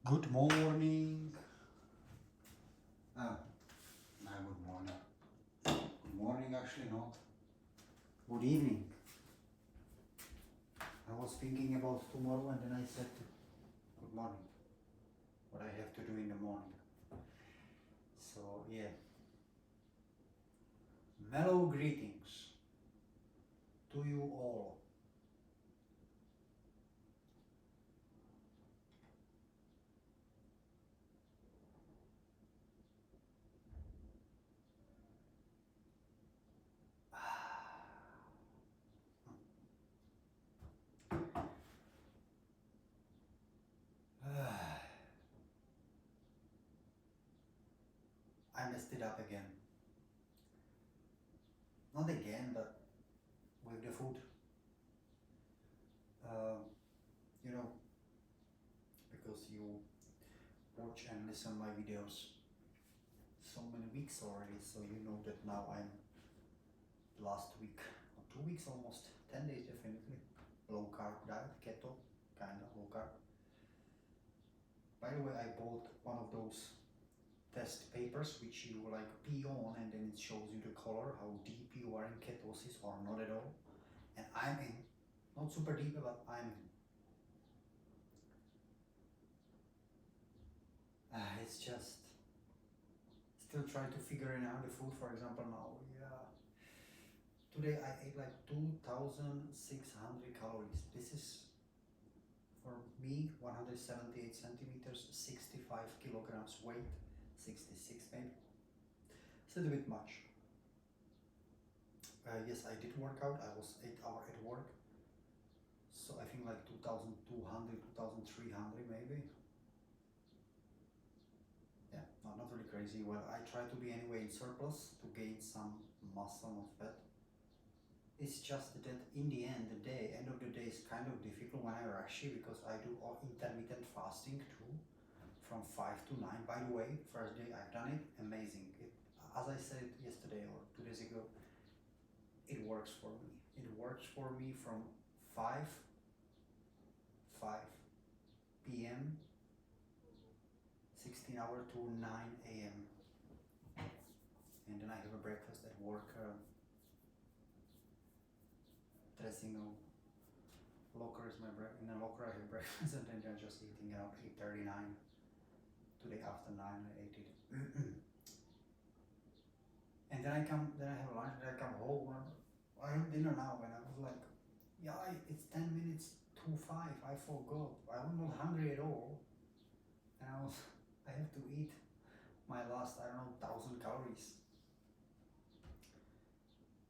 Good morning. Good morning. Good morning, actually not. Good evening. I was thinking about tomorrow and then I said good morning. What I have to do in the morning. So yeah. Mellow greetings to you all. I messed it up again. Not again, but with the food. You know, because you watch and listen my videos so many weeks already, so you know that now I'm last week, or 2 weeks almost, 10 days definitely, low carb diet, keto, kinda low carb. By the way, I bought one of those test papers which you like pee on and then it shows you the color, how deep you are in ketosis or not at all. And I'm in, not super deep, but I'm in. It's just still trying to figure out the food. For example, now, today I ate like 2,600 calories. This is for me 178 centimeters, 65 kilograms weight, 66 maybe. It's a little bit much. Yes, I did work out. I was 8 hours at work. So I think like 2,200, 2,300 maybe. Yeah, no, not really crazy. Well, I try to be anyway in surplus to gain some muscle, not fat. It's just that in the end of the day is kind of difficult when I rush it because I do all intermittent fasting too, from 5 to 9. By the way, first day I've done it, amazing. As I said yesterday or 2 days ago, it works for me. It works for me from 5 p.m. 16 hour to 9 a.m. And then I have a breakfast at work, dressing locker is my breakfast. In a locker I have breakfast and then I'm just eating around 8:39. Today after 9 I ate it. And then I have lunch, then I come home. I have dinner now and I was like, yeah, it's 10 minutes to 5. I forgot. I was not hungry at all. And I have to eat my last, I don't know, 1,000 calories.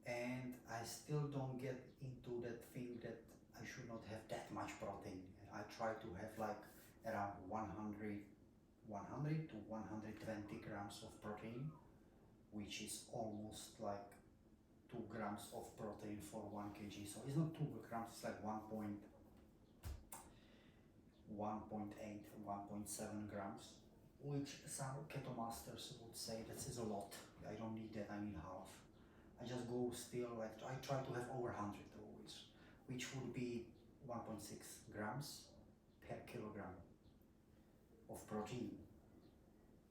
And I still don't get into that thing that I should not have that much protein. I try to have like around 100 to 120 grams of protein, which is almost like 2 grams of protein for 1 kg. So it's not 2 grams, it's like 1.8, 1.7 grams, which some keto masters would say this is a lot. I don't need that, I need half. I just go still, like I try to have over 100 always, which would be 1.6 grams per kilogram of protein.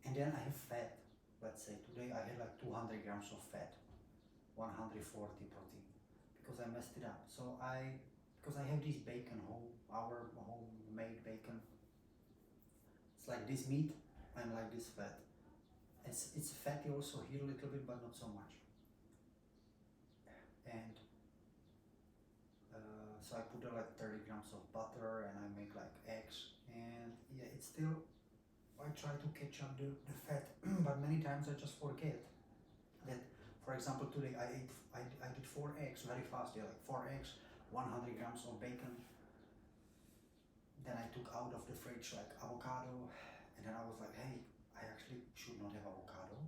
And then I have fat. Let's say today I had like 200 grams of fat, 140 protein, because I messed it up. So because I have this bacon, our homemade bacon. It's like this meat and like this fat. It's fatty also here a little bit, but not so much. And so I put like 30 grams of butter and I make like eggs. And yeah, it's still, I try to catch up the fat, but many times I just forget that. For example, today I did 4 eggs very fast. Yeah, like 4 eggs, 100 grams of bacon. Then I took out of the fridge like avocado, and then I was like, hey, I actually should not have avocado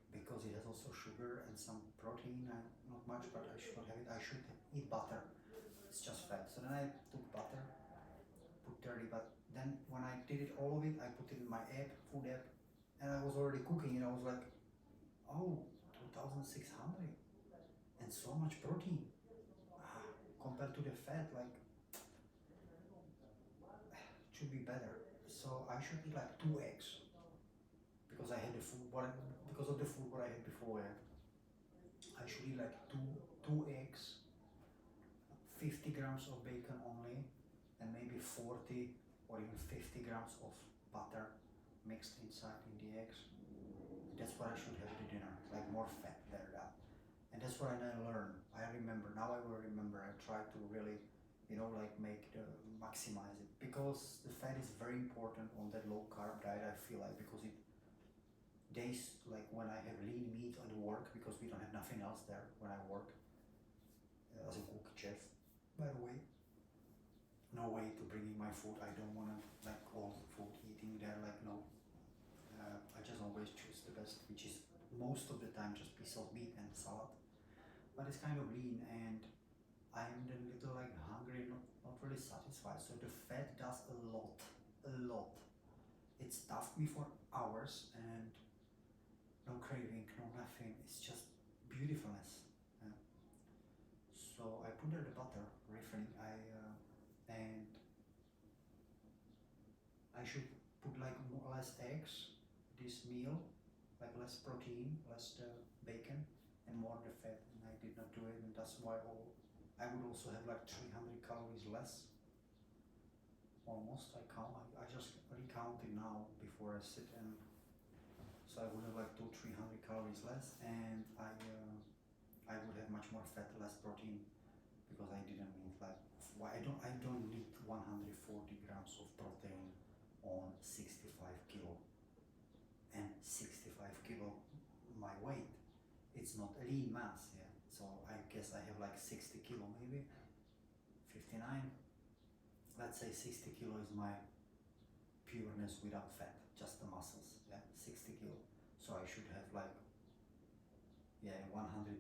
because it has also sugar and some protein, not much, but I should not have it. I should eat butter. It's just fat. So then I took butter, put 30, but then when I did it, all of it, I put it in my app, food app, and I was already cooking, and I was like, oh, 2,600 and so much protein compared to the fat, like it should be better. So I should eat like 2 eggs because I had the food because of the food what I had before. I should eat like two eggs, 50 grams of bacon only, and maybe 40 or even 50 grams of butter mixed inside in the eggs. That's what I should have at the dinner, like more fat there. And that's what I learned. I remember, now I will remember, I try to really, like maximize it, because the fat is very important on that low carb diet, I feel like, because it days like when I have lean meat at work, because we don't have nothing else there when I work as a cook chef, by the way. No way to bring in my food. I don't want to like all food eating there, like no. I just always choose the best, which is most of the time just piece of meat and salad. But it's kind of lean, and I am then little like hungry, not really satisfied. So the fat does a lot. It stuffed me for hours, and no craving, no nothing. It's just beautifulness. So I put there the butter, refining. And I should put like more or less eggs this meal, like less protein, less the bacon, and more the fat. And I did not do it, and that's why I would also have like 300 calories less. Almost. I just recounted now before I sit, and so I would have like 200-300 calories less, and I would have much more fat, less protein, because I didn't need like I don't need 140 grams of protein on 65 kilo, and 65 kilo my weight. It's not lean mass, yeah. So I guess I have like 60 kilo maybe, 59. Let's say 60 kilo is my pureness without fat, just the muscles, yeah, 60 kilo. So I should have like, 120.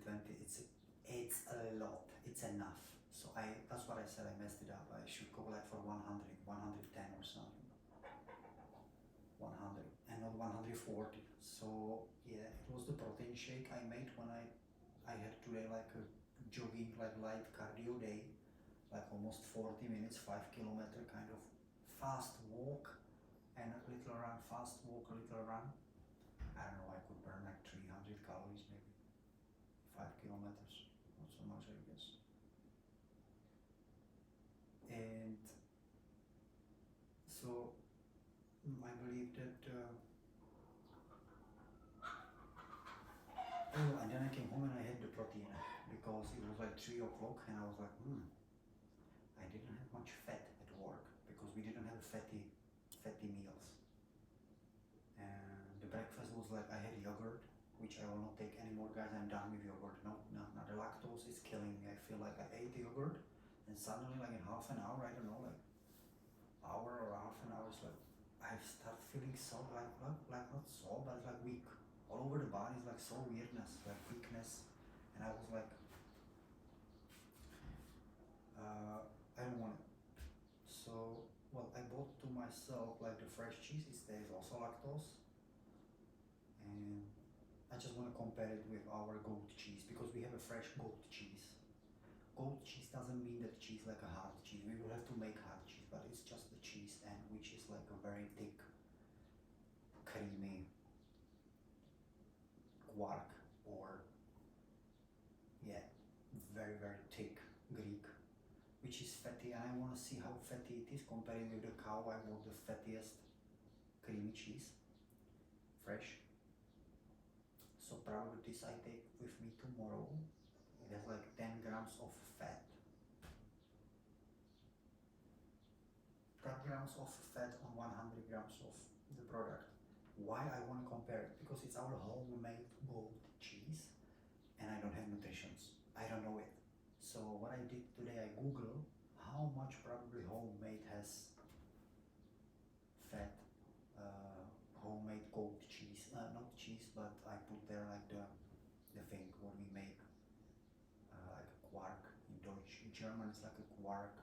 It's a lot. It's enough. So that's what I said. I messed it up. I should go like for 100, 110 or something. 100 and not 140. So yeah, it was the protein shake I made when I had today like a jogging, like light cardio day, like almost 40 minutes, 5 kilometer kind of fast walk and a little run, fast walk, a little run. I don't know, I could burn like 300 calories maybe, 5 kilometers, not so much I guess. And so I believe that, and then I came home and I had the protein, because it was like 3 o'clock and I was like, I didn't have much fat at work, because we didn't have fatty meals. And the breakfast was like, I had yogurt, which I will not take anymore, guys. I'm done with yogurt. No, the lactose is killing me. I feel like I ate the yogurt, and suddenly like in half an hour, I don't know, like hour or half an hour, it's like I start feeling so like not sore, but it's like weak. All over the body is like so weirdness, like weakness. And I was like, I don't want it. So, well, I bought to myself like the fresh cheese. There is also lactose, and I just want to compare it with our goat cheese, because we have a fresh goat cheese. Goat cheese doesn't mean that cheese like a hard cheese. We will have to make hard cheese, but it's just the cheese, and which is like a very thick, creamy quark, or very very thick Greek, which is fatty. And I want to see how fatty it is comparing with the cow. I want the fattiest creamy cheese, fresh. So probably this I take with me tomorrow. It has like 10 grams of fat. 10 grams of fat on 100 grams of the product. Why I want to compare it? Because it's our homemade goat cheese, and I don't have nutritions. I don't know it. So what I did today, I Googled how much probably homemade has fat, homemade goat cheese, not cheese, but I put there like the thing what we make, like a quark in Deutsch. In German it's like a quark.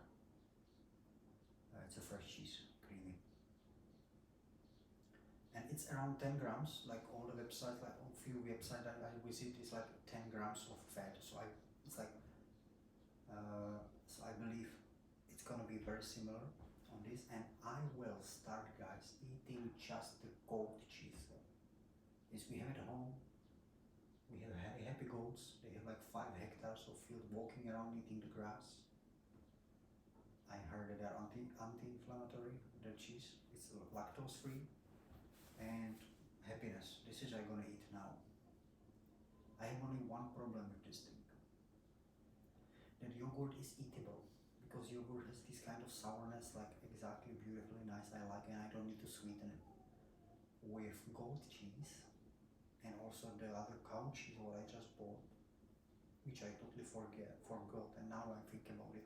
It's a fresh cheese, creamy. And it's around 10 grams, like all the websites, like a few websites I visit is like 10 grams of fat. So so I believe it's gonna be very similar on this, and I will start, guys, just the goat cheese. Is we have at home. We have happy goats. They have like 5 hectares of field walking around eating the grass. I heard that they're anti-inflammatory, their cheese. It's lactose free. And happiness. This is I'm gonna eat now. I have only one problem with this thing. That yogurt is eatable. Because yogurt has this kind of sourness, like exactly beautifully nice I like, and I don't need to sweeten it. With goat cheese, and also the other cow cheese what I just bought, which I totally forgot, and now I think about it.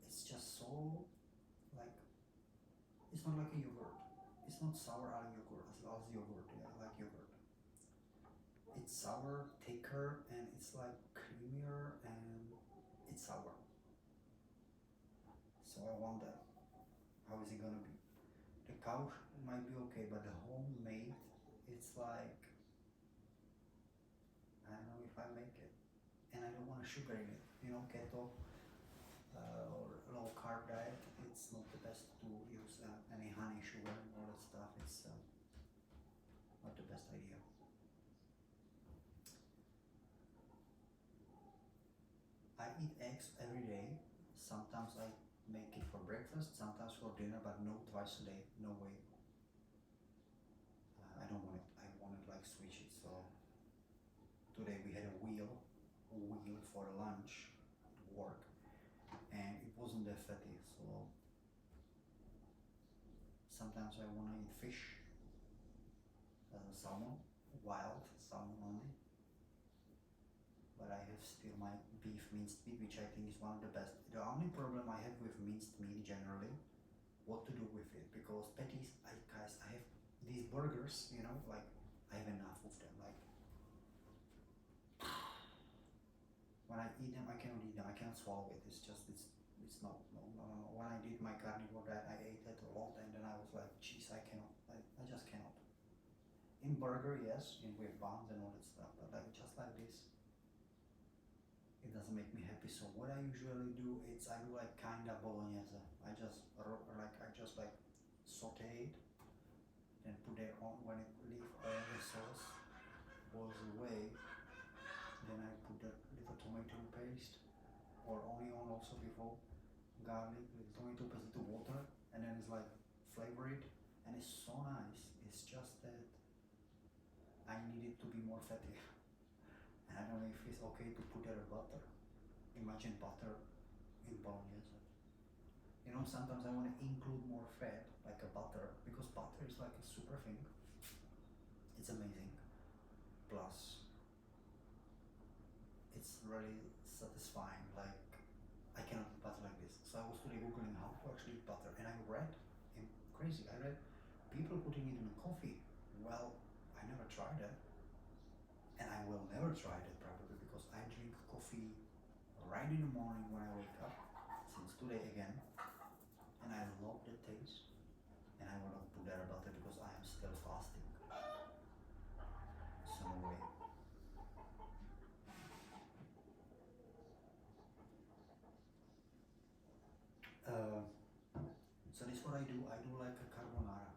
It's just so, like, it's not like a yogurt. It's not sour as yogurt, yeah, I like yogurt. It's sour, thicker, and it's like creamier, and it's sour. So I wonder, how is it gonna be? The cow might be okay, but the homemade, it's like, I don't know if I make it. And I don't want sugar in it. You know, keto or low carb diet, it's not the best to use any honey, sugar, and all that stuff. It's not the best idea. I eat eggs every day. Sometimes I make it for breakfast, sometimes for dinner, but no twice a day, no way. I don't want it. I want it like switch it. So today we had a wheel for lunch at work, and it wasn't that fatty. So sometimes I want to eat fish, salmon, wild salmon only. But I have still my beef minced meat, which I think is one of the best. The only problem I have with minced meat generally, what to do with it, because patties, guys, I have these burgers, you know, like I have enough of them. Like when I eat them, I cannot eat them. I cannot swallow it. It's just it's not no. When I did my carnivore diet, I ate that a lot, and then I was like, geez, I cannot. I just cannot. In burger, yes, with buns and all that stuff, but like just like this. It doesn't make me happy. So what I usually do is I do like kinda bolognese. I just saute it, then put it on when it leave all the sauce boils away. Then I put a little tomato paste or onion also before, garlic, with tomato paste, little water, and then it's like flavor it, and it's so nice. It's just that I need it to be more fatty. And I don't know if it's okay to put there butter. Imagine butter in bolognese. You know, sometimes I want to include more fat, like a butter, because butter is like a super thing. It's amazing. Plus, it's really satisfying. Like, I cannot eat butter like this. So I was today googling how to actually eat butter, and I read, I read people putting it in coffee. Well, I never tried that. And I will never try that probably, because I drink coffee right in the morning when I wake up, since today again, and I love the taste, and I will not put there butter because I am still fasting. So no way. So this is what I do. I do like a carbonara.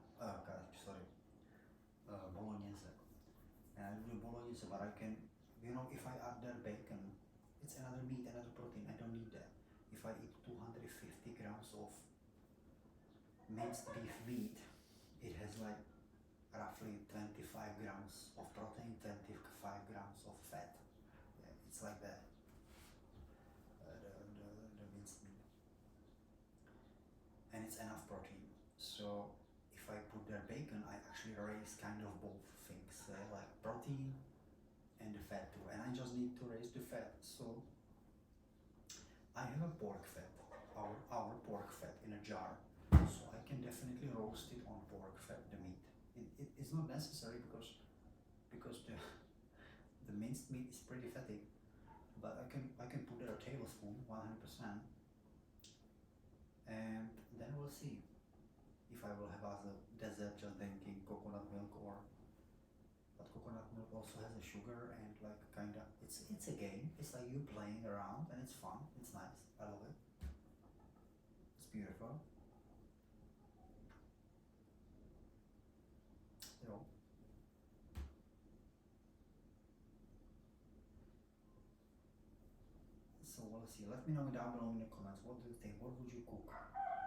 Bolognese. And I do the bolognese, but I can, you know, if I add there bacon, it's another meat, another protein. I don't need that. If I eat 250 grams of minced beef meat, it has like roughly 25 grams of protein, 25 grams of fat. Yeah, it's like that. The minced meat. And it's enough protein. So if I put there bacon, I actually raise kind of both things, like protein and the fat too. And I just need to raise the fat. So I have a pork fat, our pork fat in a jar. So I can definitely roast it on pork fat, the meat. It's not necessary because the minced meat is pretty fatty. But I can put there a tablespoon, 100%. And then we'll see if I will have as a dessert just drinking coconut milk, but coconut milk also has a sugar and like kinda, it's a game. It's like you playing around and it's fun. It's nice. I love it. It's beautiful. see. Let me know down below in the comments. What do you think? What would you cook?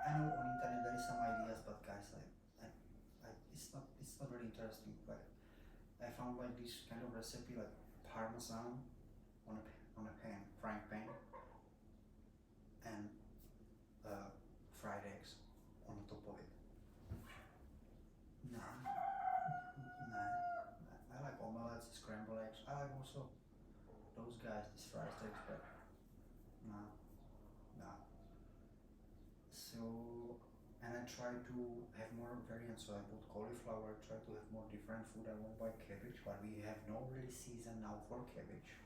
I know on internet there is some ideas, but guys, it's not really interesting. Like I found like this kind of recipe, like parmesan on a pan, frying pan, and fried eggs on the top of it. Nah, I like omelets, scrambled eggs. I like also those guys, these fried eggs, but nah. So, and I try to have more variants. So I put cauliflower. I try to have more different food. I won't buy cabbage, but we have no really season now for cabbage.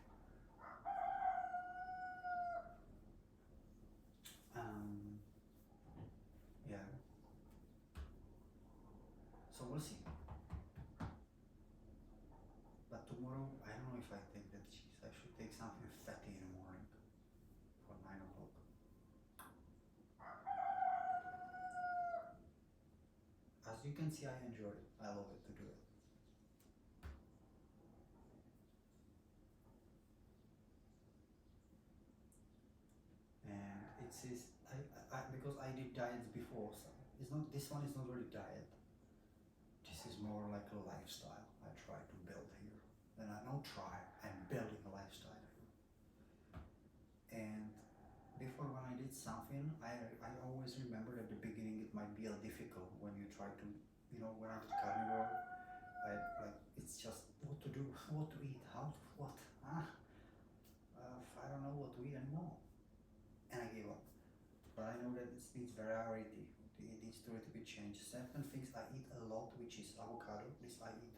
Yeah. So we'll see. But tomorrow, I don't know if I take that cheese. I should take something fatty in the morning for 9 o'clock. As you can see, I enjoy it. I love it to do it. And it says because I did diets before, so it's not. This one is not really diet. This is more like a lifestyle I try to build here. And I don't try. I'm building a lifestyle here. And before when I did something, I always remember at the beginning it might be a little difficult when you try to, when I did carnivore, it's just what to do, what to eat, how to, what, I don't know what to eat anymore. And I gave up. But I know that it needs variety, it needs to be changed. Certain things I eat a lot, which is avocado, this I eat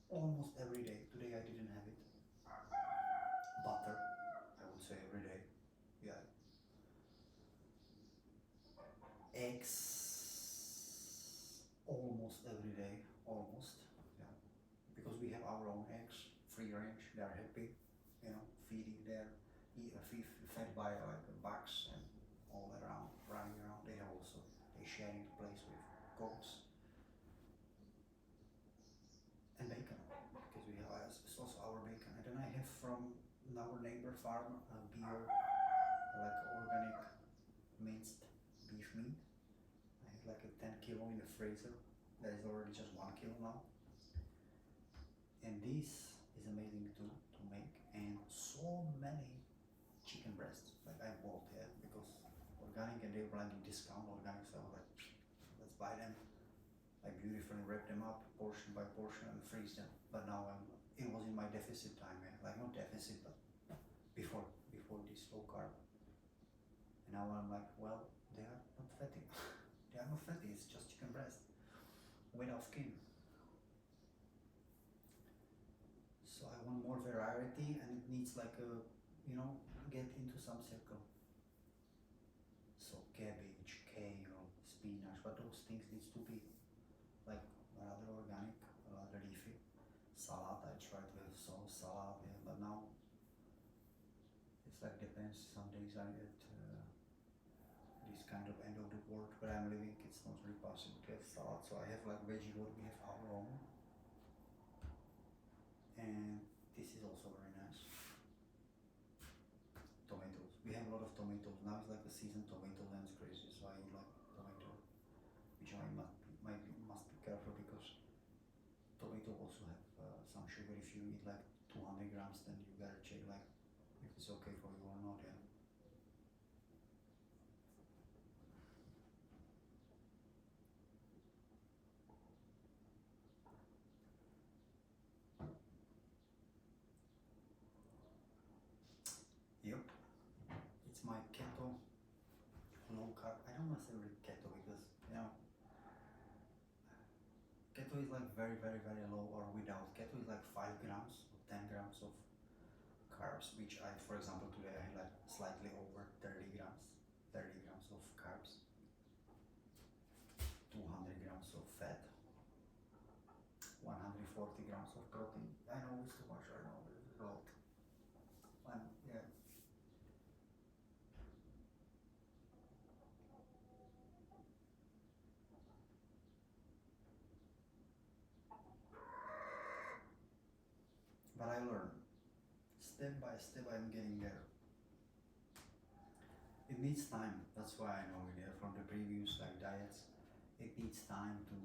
almost every day. Today I didn't have it. Butter, I would say every day. Yeah. Eggs almost every day, almost. Yeah. Because we have our own eggs, free range, they are happy, feeding there, fed by like bucks and all around, running around. They sharing the place with goats. And bacon, because we have it's also our bacon. And then I have from our neighbor farm beer, like organic minced beef meat. I have like a 10 kilo in the freezer. There is already just 1 kilo now. And this is amazing to make. And so many chicken breasts. Like I bought here because organic and they were like in discount organic, so I was like, let's buy them. I beautifully wrap them up portion by portion and freeze them. But now it was in my deficit time, like not deficit, but before this low carb. And now I'm like, well, they are not fatty. They are not fatty. It's just chicken breast without skin. So I want more variety, and it needs like a, get into some circle. So cabbage, kale, spinach, but those things needs to be like rather organic, rather leafy. Salad, I try to have some salad, but now it's like depends. Some days I get this kind of end of the world where I'm living. It's not really possible to have salad, so I have like veggie what we have our own, and this is also very nice. Tomatoes. We have a lot of tomatoes now. It's like the season tomato and it's crazy, so I eat like tomato, which I must be careful because tomato also have some sugar. If you eat like 200 grams, then you gotta check like if it's okay for you or not. Yeah. Yep. It's my keto low carb. I don't want to say really keto because keto is like very, very, very low or without. Keto is like 5 grams or 10 grams of carbs, which for example, today I had like slightly over 30 grams of carbs, 200 grams of fat, 140 grams of protein. I know it's too much, I know it's a lot. Yeah. But I learn. Step by step I'm getting there. it needs time. That's why I know it from the previous like diets. It needs time to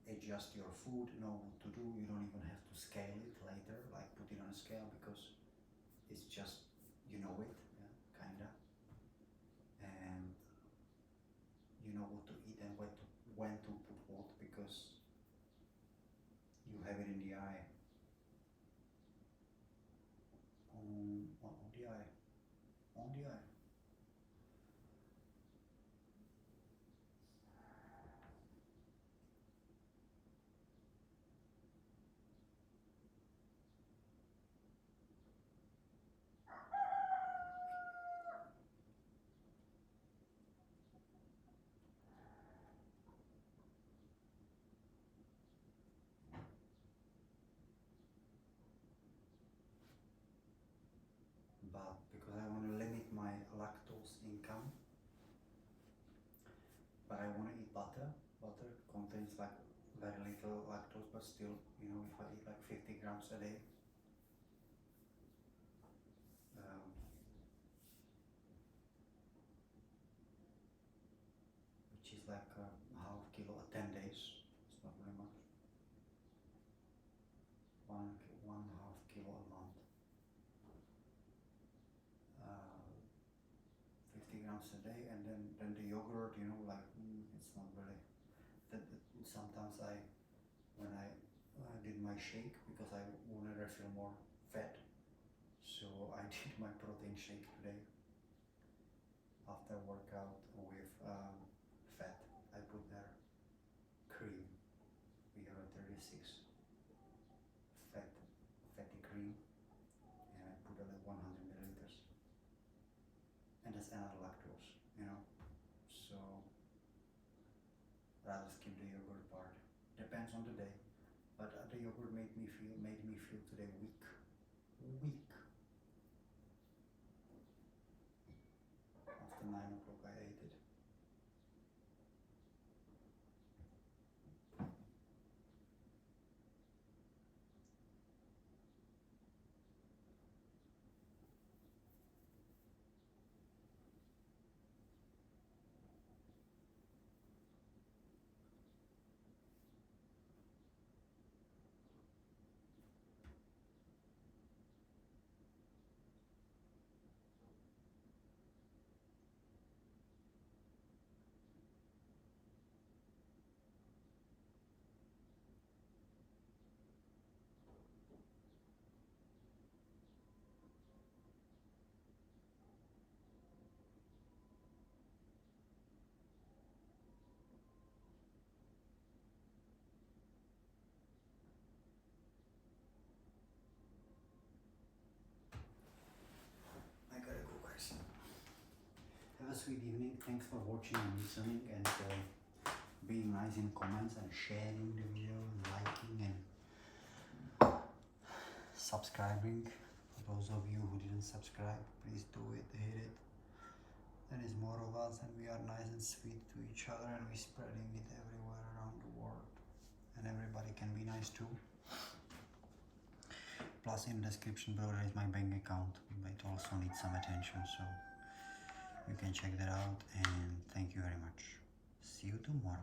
adjust your food, know what to do. You don't even have to scale it later, like put it on a scale, because it's just, you know it, yeah, kinda, and you know what to eat and when to put what, because you have it in the eye, on the eye, on the eye. But because I want to limit my lactose income, but I want to eat butter. Butter contains like very little lactose, but still, you know, if I eat like 50 grams a day, um, which is like a half kilo at 10 days, it's not very much. One half kilo a month. 50 grams a day, and then the yogurt, you know, like it's not really. Sometimes when I did my shake, because I wanted to feel more fat, so I did my protein shake today after workout with fat. I put there cream. We have a 36 fatty cream, and I put it like 100 milliliters, and that's another lactose, you know. So rather skip the yogurt part. Depends on the day, but the yogurt made me feel today weak. After 9 o'clock I ate it. I gotta go, guys. Have a sweet evening. Thanks for watching and listening, and being nice in comments and sharing the video and liking and subscribing. For those of you who didn't subscribe, please do it, hit it. There is more of us, and we are nice and sweet to each other, and we're spreading it everywhere around the world, and everybody can be nice too. Plus in the description below there is my bank account, but it also needs some attention, so you can check that out, and thank you very much. See you tomorrow.